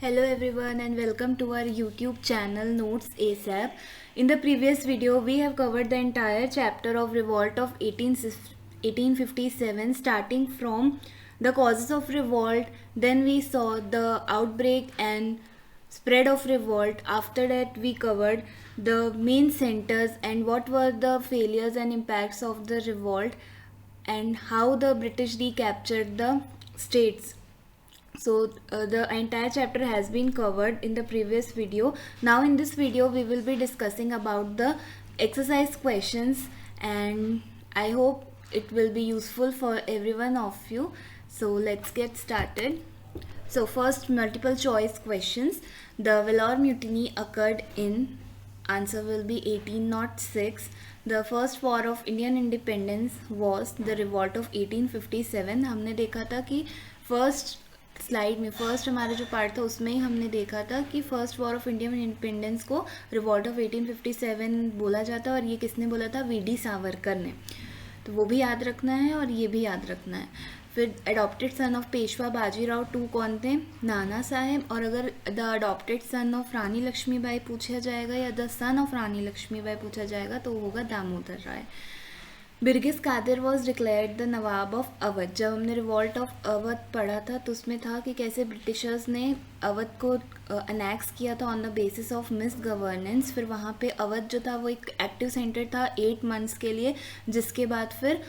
Hello everyone and welcome to our YouTube channel Notes ASAP. In the previous video, we have covered the entire chapter of Revolt of 1857 starting from the causes of revolt. Then we saw the outbreak and spread of revolt. After that, we covered the main centers and what were the failures and impacts of the revolt and how the British recaptured the states. So the entire chapter has been covered in the previous video. Now in this video we will be discussing about the exercise questions, and I hope it will be useful for every one of you. So let's get started. So first, multiple choice questions. The Vellore Mutiny occurred in, answer will be 1806. The first war of Indian independence was the revolt of 1857. हमने देखा था कि first slide में first हमारा जो part था उसमें ही हमने देखा था कि first war of Indian independence को रिवॉल्ट ऑफ 1857 बोला जाता है, और ये किसने बोला था? वी.डी. सावरकर ने. तो वो भी याद रखना है और ये भी याद रखना है. फिर adopted son of Peshwa Bajirao two कौन थे? नाना साहेब. और अगर the adopted son of Rani Lakshmibai पूछा जाएगा या the son of Rani Lakshmibai पूछा जाएगा तो होगा Damodar Rai. Birjis Qadir was declared the nawab of Awadh. जब हमने रिवॉल्ट ऑफ अवध पढ़ा था तो उसमें था कि कैसे ब्रिटिशर्स ने अवध को अनेक्स किया था on the basis of miss governance. फिर वहाँ पे अवध जो था वो एक एक्टिव सेंटर था 8 मंथ्स के लिए, जिसके बाद फिर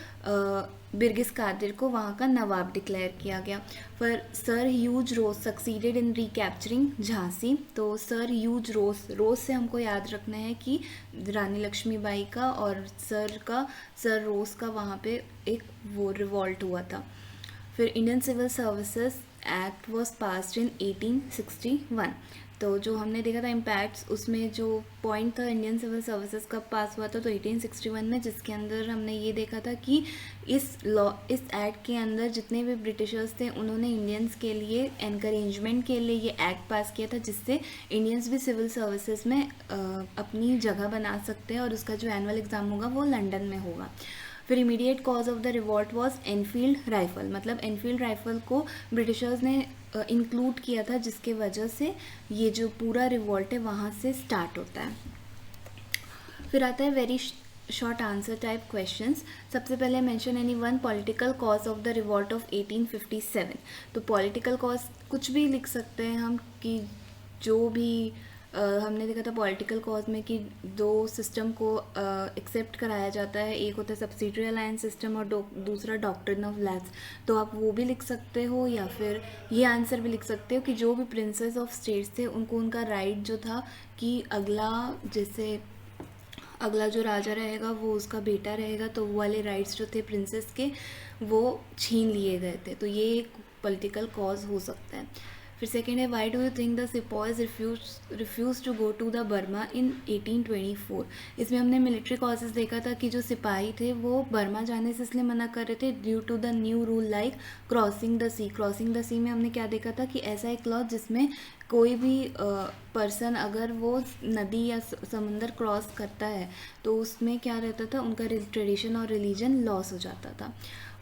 बिरगिस कादिर को वहाँ का नवाब डिक्लेयर किया गया. फिर sir Hugh Rose succeeded in recapturing Jhansi. तो सर ह्यूज रोज से हमको याद रखना है कि रानी लक्ष्मीबाई का और सर रोज का वहाँ पे एक वो रिवॉल्ट हुआ था. फिर Indian civil services act was passed in 1861. तो जो हमने देखा था इम्पैक्ट्स, उसमें जो पॉइंट था इंडियन सिविल सर्विसेज कब पास हुआ था तो 1861 में, जिसके अंदर हमने ये देखा था कि इस एक्ट के अंदर जितने भी ब्रिटिशर्स थे उन्होंने इंडियंस के लिए एनकरेजमेंट के लिए ये एक्ट पास किया था, जिससे इंडियंस भी सिविल सर्विसेज में अपनी जगह बना सकते हैं और उसका जो एनुअल एग्ज़ाम होगा वो लंदन में होगा. फिर immediate cause of the revolt was Enfield rifle. मतलब एनफील्ड राइफल को ब्रिटिशर्स ने इंक्लूड किया था, जिसके वजह से ये जो पूरा रिवॉल्ट है वहाँ से स्टार्ट होता है. फिर आता है very short answer type questions. सबसे पहले mention any one political cause of the revolt of 1857. तो पॉलिटिकल कॉज कुछ भी लिख सकते हैं हम, कि जो भी हमने देखा था पॉलिटिकल कॉज में कि दो सिस्टम को एक्सेप्ट कराया जाता है. एक होता है सब्सिडियरी अलायंस सिस्टम और दूसरा डॉक्ट्रिन ऑफ लैप्स. तो आप वो भी लिख सकते हो या फिर ये आंसर भी लिख सकते हो कि जो भी प्रिंसेस ऑफ स्टेट्स थे उनको उनका राइट जो था कि अगला जो राजा रहेगा वो उसका बेटा रहेगा, तो वो वाले राइट्स जो थे प्रिंसेस के वो छीन लिए गए थे. तो ये एक पॉलिटिकल कॉज हो सकता है. फिर सेकेंड है why do you think the sepoys refuse to go to the Burma in 1824. इसमें हमने मिलिट्री कॉजेज देखा था कि जो सिपाही थे वो बर्मा जाने से इसलिए मना कर रहे थे due to the new rule like crossing the sea. Crossing the sea में हमने क्या देखा था कि ऐसा एक लॉ जिसमें कोई भी पर्सन अगर वो नदी या समंदर क्रॉस करता है तो उसमें क्या रहता था, उनका ट्रेडिशन और रिलीजन लॉस हो जाता था.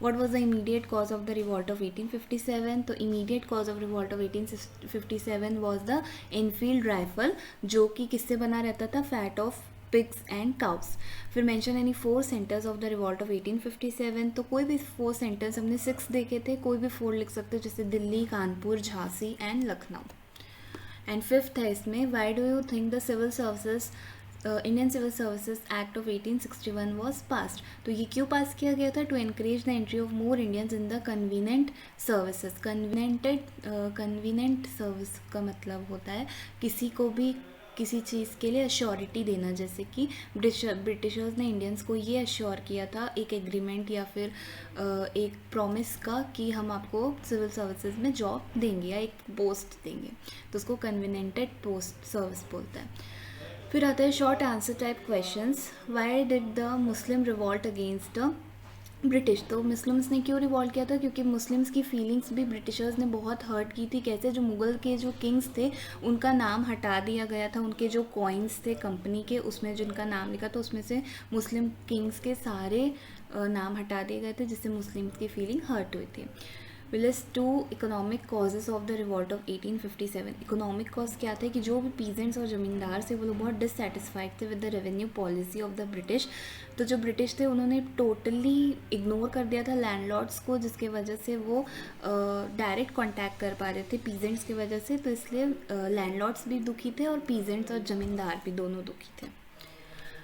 What was the immediate cause of the revolt of 1857? तो immediate cause of revolt of 1857 was the Enfield rifle, जो कि किससे बना रहता था? Fat of pigs and cows. फिर mention any 4 centres of the revolt of 1857. तो कोई भी 4 सेंटर्स, हमने 6 देखे थे, कोई भी 4 लिख सकते हो, जैसे Delhi, Kanpur, Jhansi and Lucknow. And fifth है इसमें why do you think the civil services Indian civil services act of 1861 was passed. तो ये क्यों पास किया गया था? To encourage the entry of more Indians in the covenanted services. Covenanted service का मतलब होता है किसी को भी किसी चीज़ के लिए अश्योरिटी देना, जैसे कि ब्रिटिशर्स ने इंडियंस को ये अश्योर किया था एक एग्रीमेंट या फिर एक प्रॉमिस का कि हम आपको सिविल सर्विसेज में जॉब देंगे या एक पोस्ट देंगे, तो उसको कन्वीनेंटेड पोस्ट सर्विस बोलता है. फिर आता है short answer type questions. Why did the Muslim revolt against the British. तो मुस्लिम्स ने क्यों रिवॉल्ट किया था? क्योंकि मुस्लिम्स की फीलिंग्स भी ब्रिटिशर्स ने बहुत हर्ट की थी. कैसे? जो मुग़ल के जो किंग्स थे उनका नाम हटा दिया गया था, उनके जो कॉइन्स थे कंपनी के उसमें जिनका नाम लिखा था उसमें से मुस्लिम किंग्स के सारे नाम हटा दिए गए थे, जिससे मुस्लिम्स की फीलिंग हर्ट हुई थी. List 2 economic causes of the revolt of 1857। Economic cause क्या थे कि जो भी पीजेंट्स और ज़मींदार थे वो लोग बहुत डिससेटिस्फाइड थे with the revenue policy of the British. तो जो ब्रिटिश थे उन्होंने टोटली इग्नोर कर दिया था लैंडलॉर्ड्स को, जिसके वजह से वो डायरेक्ट कॉन्टैक्ट कर पा रहे थे पीजेंट्स की वजह से। तो इसलिए लैंडलॉर्ड्स भी दुखी थे और पीजेंट्स और ज़मींदार भी दोनों दुखी थे।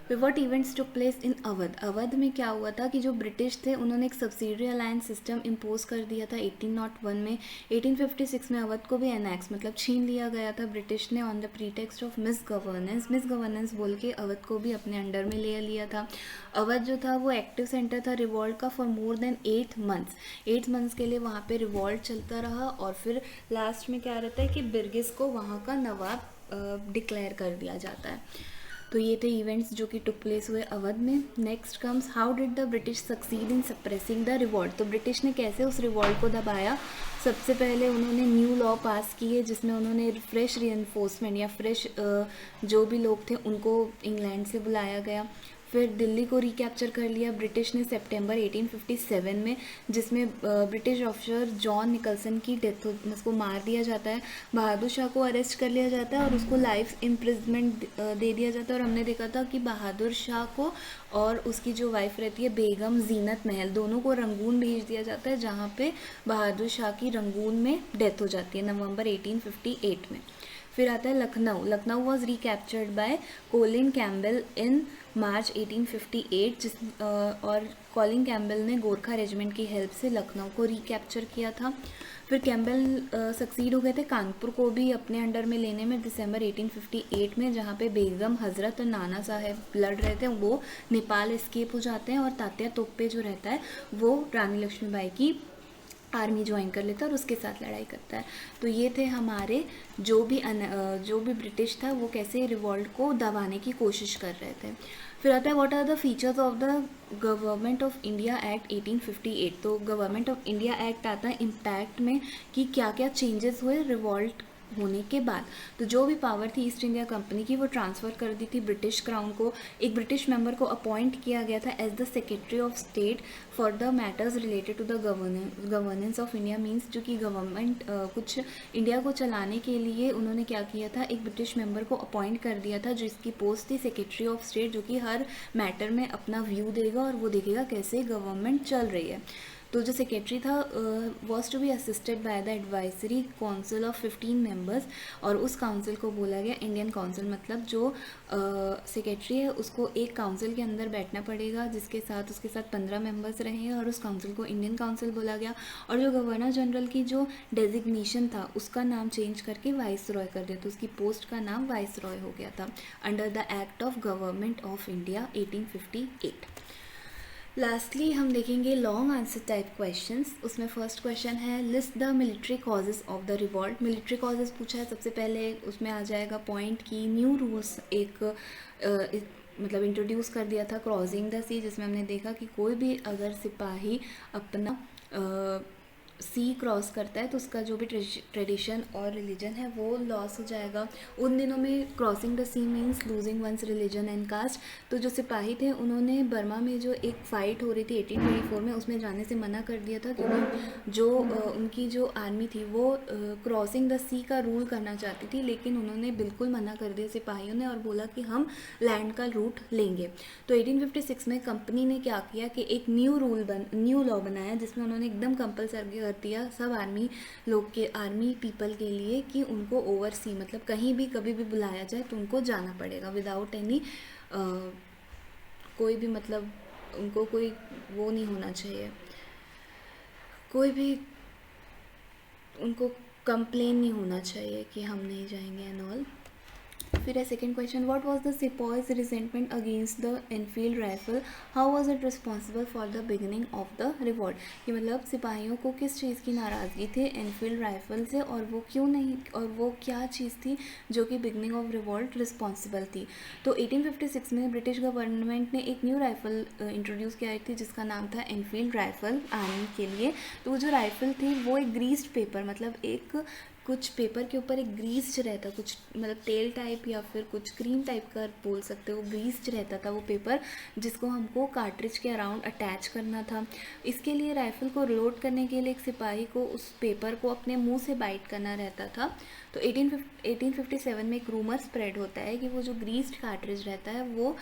Pivot events took place in Awadh. Awadh में क्या हुआ था कि जो ब्रिटिश थे उन्होंने एक सब्सिडरी अलायंस सिस्टम इम्पोज कर दिया था 1801 में। 1856 में अवध को भी एनेक्स मतलब छीन लिया गया था ब्रिटिश ने on the pretext of miss governance बोल के अवध को भी अपने अंडर में ले लिया था। अवध जो था वो एक्टिव सेंटर था रिवॉल्ट का फॉर मोर देन 8 मंथ्स के लिए वहाँ पे रिवॉल्ट चलता रहा। और फिर लास्ट में क्या रहता है कि बिरगिस को वहाँ का नवाब डिक्लेयर कर दिया जाता है। तो ये थे इवेंट्स जो कि टुक प्लेस हुए अवध में। Next comes how did the British succeed in suppressing the revolt. तो ब्रिटिश ने कैसे उस रिवॉल्ट को दबाया। सबसे पहले उन्होंने न्यू लॉ पास किए जिसमें उन्होंने फ्रेश रीइंफोर्समेंट या फ्रेश जो भी लोग थे उनको इंग्लैंड से बुलाया गया। फिर दिल्ली को रिकैप्चर कर लिया ब्रिटिश ने सितंबर 1857 में, जिसमें ब्रिटिश ऑफिसर जॉन निकलसन की डेथ उसको मार दिया जाता है। बहादुर शाह को अरेस्ट कर लिया जाता है और उसको लाइफ इम्प्रिजमेंट दे दिया जाता है। और हमने देखा था कि बहादुर शाह को और उसकी जो वाइफ रहती है बेगम जीनत महल, दोनों को रंगून भेज दिया जाता है, जहाँ पे बहादुर शाह की रंगून में डेथ हो जाती है नवंबर 1858 में। फिर आता है Lucknow was recaptured by Colin Campbell in March 1858 और कॉलिन कैम्बेल ने गोरखा रेजिमेंट की हेल्प से लखनऊ को रिकैप्चर किया था। फिर कैम्बेल सक्सीड हो गए थे कानपुर को भी अपने अंडर में लेने में दिसंबर 1858 में, जहाँ पे बेगम हजरत और नाना साहेब लड़ रहे थे वो नेपाल एस्केप हो जाते हैं और तात्या तोपे जो रहता है वो रानी लक्ष्मीबाई की आर्मी ज्वाइन कर लेता है और उसके साथ लड़ाई करता है। तो ये थे हमारे जो भी ब्रिटिश था वो कैसे रिवॉल्ट को दबाने की कोशिश कर रहे थे। फिर आता है what are the features of the government of India act 1858। तो गवर्नमेंट ऑफ इंडिया एक्ट आता है इम्पैक्ट में कि क्या क्या चेंजेस हुए रिवॉल्ट होने के बाद। तो जो भी पावर थी ईस्ट इंडिया कंपनी की वो ट्रांसफ़र कर दी थी ब्रिटिश क्राउन को। एक ब्रिटिश मेंबर को अपॉइंट किया गया था as the secretary of state for the matters related to the governance of India. Means जो कि गवर्नमेंट कुछ इंडिया को चलाने के लिए उन्होंने क्या किया था, एक ब्रिटिश मेंबर को अपॉइंट कर दिया था जिसकी पोस्ट थी सेक्रेटरी ऑफ स्टेट, जो कि हर मैटर में अपना व्यू देगा और वो देखेगा कैसे गवर्नमेंट चल रही है। तो जो सेक्रेटरी था was to be assisted by the advisory council of 15 members और उस काउंसिल को बोला गया इंडियन काउंसिल। मतलब जो सेक्रेटरी है उसको एक काउंसिल के अंदर बैठना पड़ेगा जिसके साथ उसके साथ 15 मेंबर्स रहेंगे और उस काउंसिल को इंडियन काउंसिल बोला गया। और जो गवर्नर जनरल की जो डेजिग्नेशन था उसका नाम चेंज करके वाइस रॉय कर दिया, तो उसकी पोस्ट का नाम वाइस रॉय हो गया था under the act of government of India 1858। Lastly हम देखेंगे लॉन्ग आंसर टाइप क्वेश्चंस। उसमें फर्स्ट क्वेश्चन है list the military causes of the revolt. Military causes पूछा है। सबसे पहले उसमें आ जाएगा पॉइंट की न्यू रूल्स मतलब इंट्रोड्यूस कर दिया था क्रॉसिंग द सी, जिसमें हमने देखा कि कोई भी अगर सिपाही अपना सी क्रॉस करता है तो उसका जो भी ट्रेडिशन और रिलीजन है वो लॉस हो जाएगा। उन दिनों में crossing the sea means losing one's religion and caste. तो जो सिपाही थे उन्होंने बर्मा में जो एक फ़ाइट हो रही थी 1824 में उसमें जाने से मना कर दिया था, क्योंकि जो उनकी जो आर्मी थी वो क्रॉसिंग द सी का रूल करना चाहती थी, लेकिन उन्होंने बिल्कुल मना कर दिया सिपाहियों ने और बोला कि हम लैंड का रूट लेंगे। तो 1856 में कंपनी ने क्या किया कि एक न्यू लॉ बनाया जिसमें उन्होंने एकदम कंपलसरी दिया सब आर्मी पीपल के लिए कि उनको ओवरसी मतलब कहीं भी कभी भी बुलाया जाए तो उनको जाना पड़ेगा विदाउट एनी कोई भी मतलब उनको कोई वो नहीं होना चाहिए, कोई भी उनको कंप्लेन नहीं होना चाहिए कि हम नहीं जाएंगे एंड ऑल। फिर है second question what was the sepoys resentment against the Enfield rifle, how was it responsible for the beginning of the revolt. कि मतलब सिपाहियों को किस चीज़ की नाराज़गी थी एनफील्ड राइफल से और वो क्यों नहीं और वो क्या चीज़ थी जो कि बिगिनिंग ऑफ रिवॉल्ट रिस्पॉन्सिबल थी। तो 1856 में ब्रिटिश गवर्नमेंट ने एक न्यू राइफल इंट्रोड्यूस किया थी जिसका नाम था एनफील्ड राइफल आर्मी के लिए। तो वो जो राइफल थी वो एक ग्रीस्ड पेपर मतलब एक कुछ पेपर के ऊपर एक ग्रीस्ड रहता, कुछ मतलब तेल टाइप या फिर कुछ क्रीम टाइप का बोल सकते हो, ग्रीस्ड रहता था वो पेपर, जिसको हमको कार्ट्रिज के अराउंड अटैच करना था। इसके लिए राइफ़ल को रिलोड करने के लिए एक सिपाही को उस पेपर को अपने मुंह से बाइट करना रहता था। तो 1857 में एक रूमर स्प्रेड होता है कि वो जो ग्रीस्ड कार्ट्रिज रहता है वो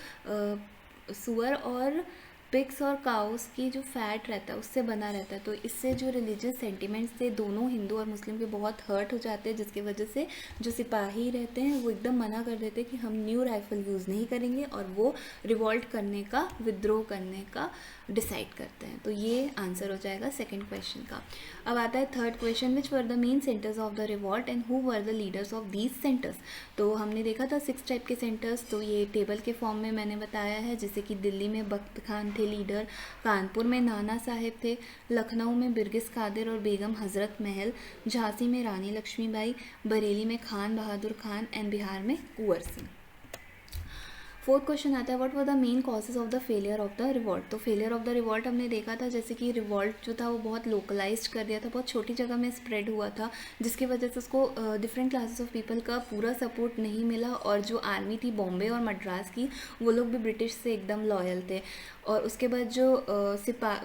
सुअर और पिग्स और काउस की जो फैट रहता है उससे बना रहता है। तो इससे जो रिलीजियस सेंटिमेंट्स थे दोनों हिंदू और मुस्लिम के बहुत हर्ट हो जाते हैं, जिसकी वजह से जो सिपाही रहते हैं वो एकदम मना कर देते हैं कि हम न्यू राइफल यूज़ नहीं करेंगे, और वो रिवॉल्ट करने का, विद्रोह करने का डिसाइड करते हैं। तो ये आंसर हो जाएगा सेकेंड क्वेश्चन का। अब आता है third question, which were the main centres of the revolt and who were the leaders of these centres. तो हमने देखा था 6 टाइप के सेंटर्स, तो ये टेबल के फॉर्म में मैंने बताया है, जैसे कि दिल्ली में बख्त खान थे लीडर, कानपुर में नाना साहेब थे, लखनऊ में बिरगिस कादिर और बेगम हजरत महल, झांसी में रानी लक्ष्मीबाई, बरेली में खान बहादुर खान एंड बिहार में कुंवर सिंह। फोर्थ क्वेश्चन आता है, what were the main causes of the failure of the revolt. तो फेलियर ऑफ द रिवॉल्ट हमने देखा था जैसे कि रिवॉल्ट जो था वो बहुत लोकलाइज्ड कर दिया था, बहुत छोटी जगह में स्प्रेड हुआ था, जिसकी वजह से उसको डिफरेंट क्लासेस ऑफ पीपल का पूरा सपोर्ट नहीं मिला, और जो आर्मी थी बॉम्बे और मद्रास की वो लोग भी ब्रिटिश से एकदम लॉयल थे। और उसके बाद जो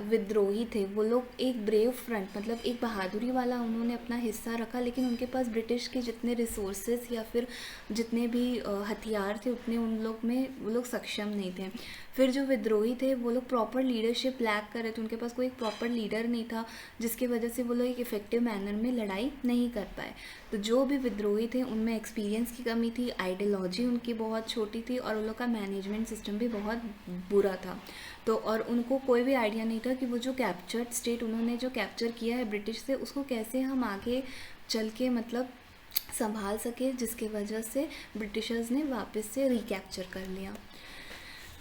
विद्रोही थे वो लोग एक ब्रेव फ्रंट, मतलब एक बहादुरी वाला उन्होंने अपना हिस्सा रखा, लेकिन उनके पास ब्रिटिश के जितने रिसोर्सेज या फिर जितने भी हथियार थे उतने उन लोग में वो लोग सक्षम नहीं थे। फिर जो विद्रोही थे वो लोग प्रॉपर लीडरशिप लैक कर रहे थे, उनके पास कोई एक प्रॉपर लीडर नहीं था, जिसकी वजह से वो लोग एक इफेक्टिव मैनर में लड़ाई नहीं कर पाए। तो जो भी विद्रोही थे उनमें एक्सपीरियंस की कमी थी, आइडियोलॉजी उनकी बहुत छोटी थी, और उन लोग का मैनेजमेंट सिस्टम भी बहुत बुरा था। तो और उनको कोई भी आइडिया नहीं था कि वो जो कैप्चर्ड स्टेट उन्होंने जो कैप्चर किया है ब्रिटिश से, उसको कैसे हम आगे चल के मतलब संभाल सके, जिसकी वजह से ब्रिटिशर्स ने वापस से रिकैप्चर कर लिया।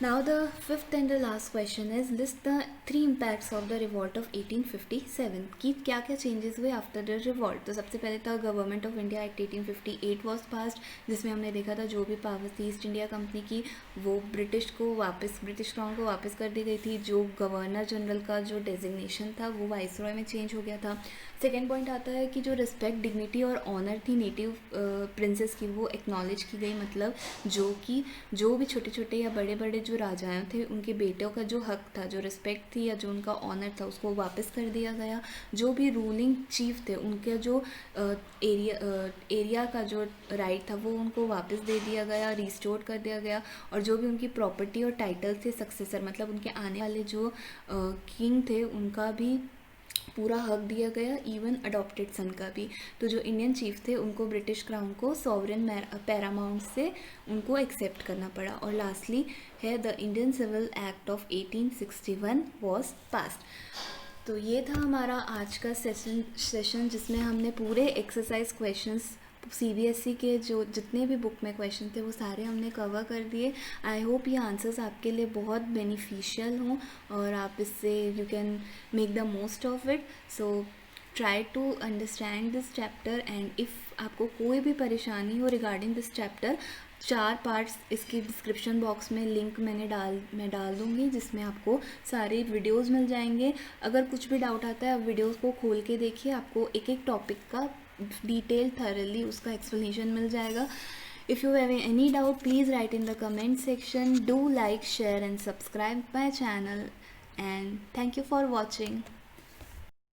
Now the fifth and the last question is, list the 3 impacts of the revolt of 1857 कि क्या क्या चेंजेस हुए आफ्टर द रिवॉल्ट। तो सबसे पहले था government of India act 1858 was passed, जिसमें हमने देखा था जो भी पावर्स थी ईस्ट इंडिया कंपनी की वो ब्रिटिश क्राउन को वापस कर दी गई थी। जो गवर्नर जनरल का जो डेजिग्नेशन था वो वाइसरॉय में चेंज हो गया था। सेकेंड पॉइंट आता है कि जो रिस्पेक्ट, डिग्निटी और ऑनर थी नेटिव प्रिंसेस की वो एक्नॉलेज की गई, मतलब जो भी छोटे छोटे या बड़े बड़े जो राजाएं थे उनके बेटों का जो हक था, जो रिस्पेक्ट थी या जो उनका ऑनर था उसको वापस कर दिया गया। जो भी रूलिंग चीफ थे उनके जो एरिया का जो राइट था वो उनको वापस दे दिया गया, रिस्टोर कर दिया गया। और जो भी उनकी प्रॉपर्टी और टाइटल थे सक्सेसर, मतलब उनके आने वाले जो किंग थे उनका भी पूरा हक दिया गया, इवन अडॉप्टेड सन का भी। तो जो इंडियन चीफ थे उनको ब्रिटिश क्राउन को सॉवरेन पैरामाउंट से उनको एक्सेप्ट करना पड़ा। और लास्टली है the Indian civil act of 1861 was passed. तो ये था हमारा आज का सेशन जिसमें हमने पूरे एक्सरसाइज क्वेश्चंस CBSE के जो जितने भी बुक में क्वेश्चन थे वो सारे हमने कवर कर दिए। आई होप ये आंसर्स आपके लिए बहुत बेनिफिशियल हों और आप इससे you can make the most of it. So try to understand this chapter, and if आपको कोई भी परेशानी हो रिगार्डिंग दिस चैप्टर, 4 पार्ट्स इसकी डिस्क्रिप्शन बॉक्स में लिंक मैं डाल दूँगी जिसमें आपको सारे वीडियोस मिल जाएंगे। अगर कुछ भी डाउट आता है आप वीडियोस को खोल के देखिए, आपको एक एक टॉपिक का डिटेल थरली उसका एक्सप्लेनेशन मिल जाएगा। If you have any doubt, please write in the comment section. Do like, share and subscribe my channel, and thank you for watching.